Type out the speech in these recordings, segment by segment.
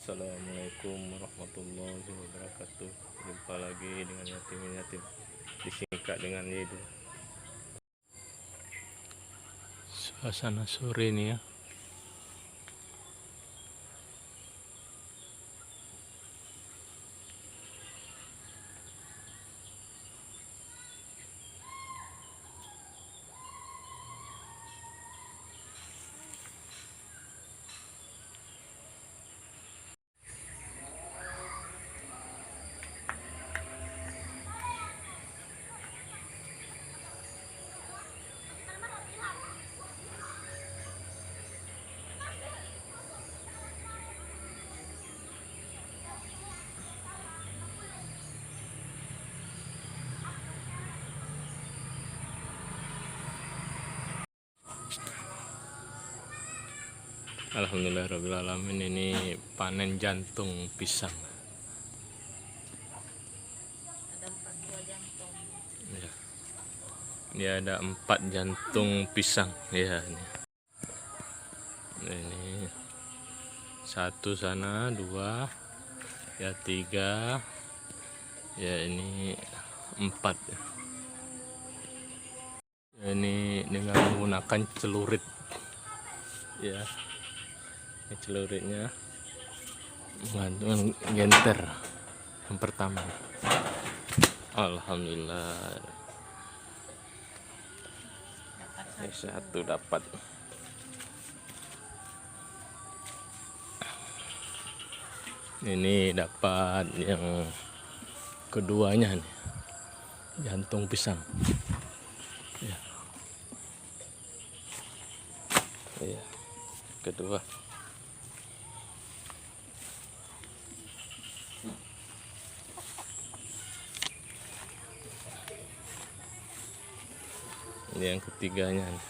Assalamualaikum warahmatullahi wabarakatuh. Jumpa lagi dengan yatim disingkat dengan Yedu. Suasana sore ini ya. Alhamdulillahirrahmanirrahim. Ini panen jantung pisang. Ada 4 buah jantung. Ya. Ini ada 4 jantung pisang. Ya, ini 1 sana, 2, ya 3, ya ini 4. Ya, ini dengan menggunakan celurit. Ya. Ini celuritnya menggantung genter yang pertama. Alhamdulillah, ini 1 dapat. Ini dapat yang keduanya nih, jantung pisang. Ya, ya, kedua. Ini yang ketiganya nih.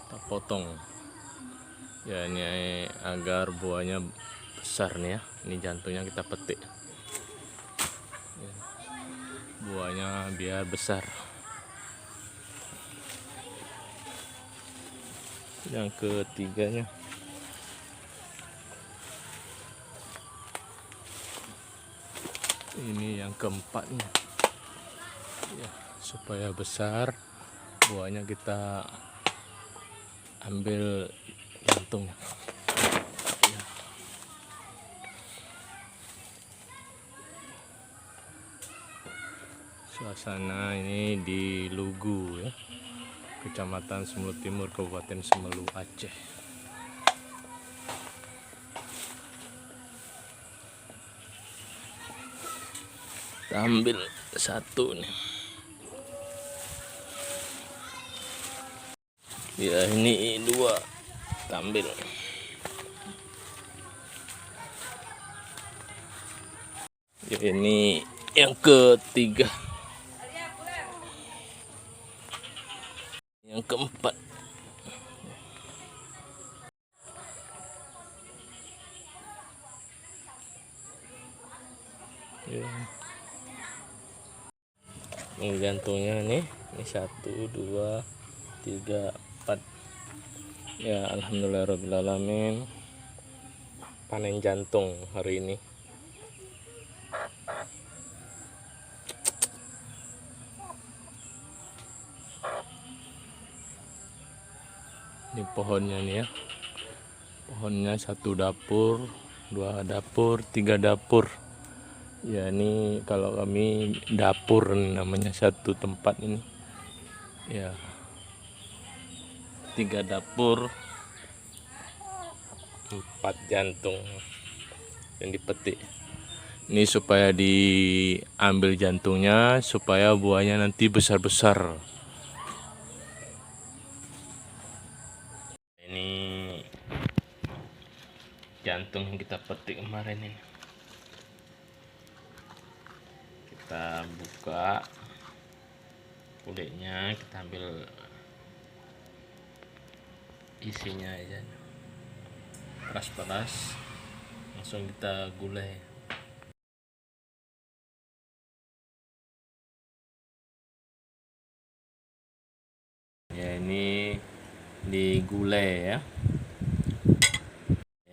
Kita potong ya, ini agar buahnya besar nih ya. Ini jantungnya kita petik ya, buahnya biar besar. Yang ketiganya ini, yang keempatnya ya, supaya besar buahnya kita ambil jantungnya ya. Suasana ini di Lugu ya, Kecamatan Semelu Timur, Kabupaten Semelu, Aceh. Kita ambil 1 nih. Ya, ini 2 kita ambil. Ya, ini yang ketiga. Yang keempat. Ya. Ini jantungnya nih, ini 1, 2, 3, 4. Ya, alhamdulillahirrahmanirrahim. Panen jantung hari ini. Ini pohonnya nih ya. Pohonnya 1 dapur, 2 dapur, 3 dapur. Ya, ini kalau kami dapur namanya, 1 tempat ini. Ya, 3 dapur, 4 jantung yang dipetik. Ini supaya diambil jantungnya, supaya buahnya nanti besar-besar. Ini jantung yang kita petik kemarin ini. Kita buka kulitnya, kita ambil isinya aja, peras-peras, langsung kita gulai. Ya, ini digulai ya.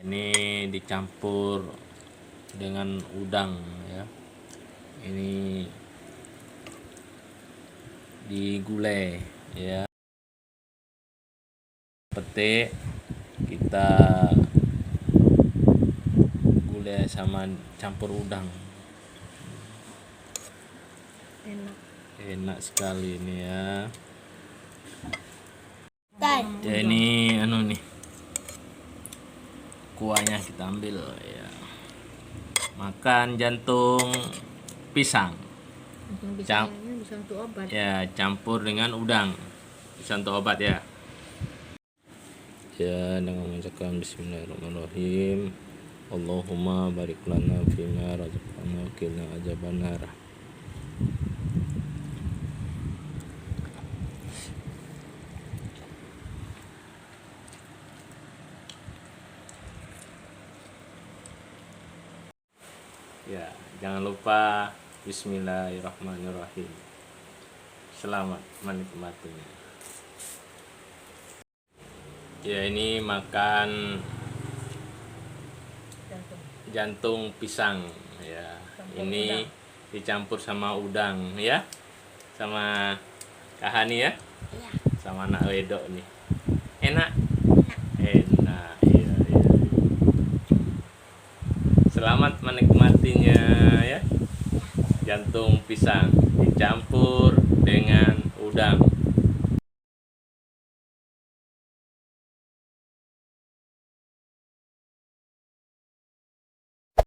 Ini dicampur dengan udang ya. Ini digulai ya. Pete kita gulai sama campur udang. Enak sekali ini ya. Ya ini nih. Kuahnya kita ambil ya. Makan jantung pisang. Pisang ini bisa untuk obat. Ya, campur dengan udang. Bisa untuk obat ya. Ya, dengan mengucapkan bismillahirrahmanirrahim. Allahumma barik lana fima razaqtana qina adzabannar. Ya, jangan lupa bismillahirrahmanirrahim. Selamat menikmatinya. Ya, ini makan jantung pisang ya. Ini dicampur sama udang ya. Sama Kak Hani ya. Iya. Sama anak wedok nih. Enak. Enak. Iya, iya. Selamat menikmatinya ya. Jantung pisang dicampur dengan udang.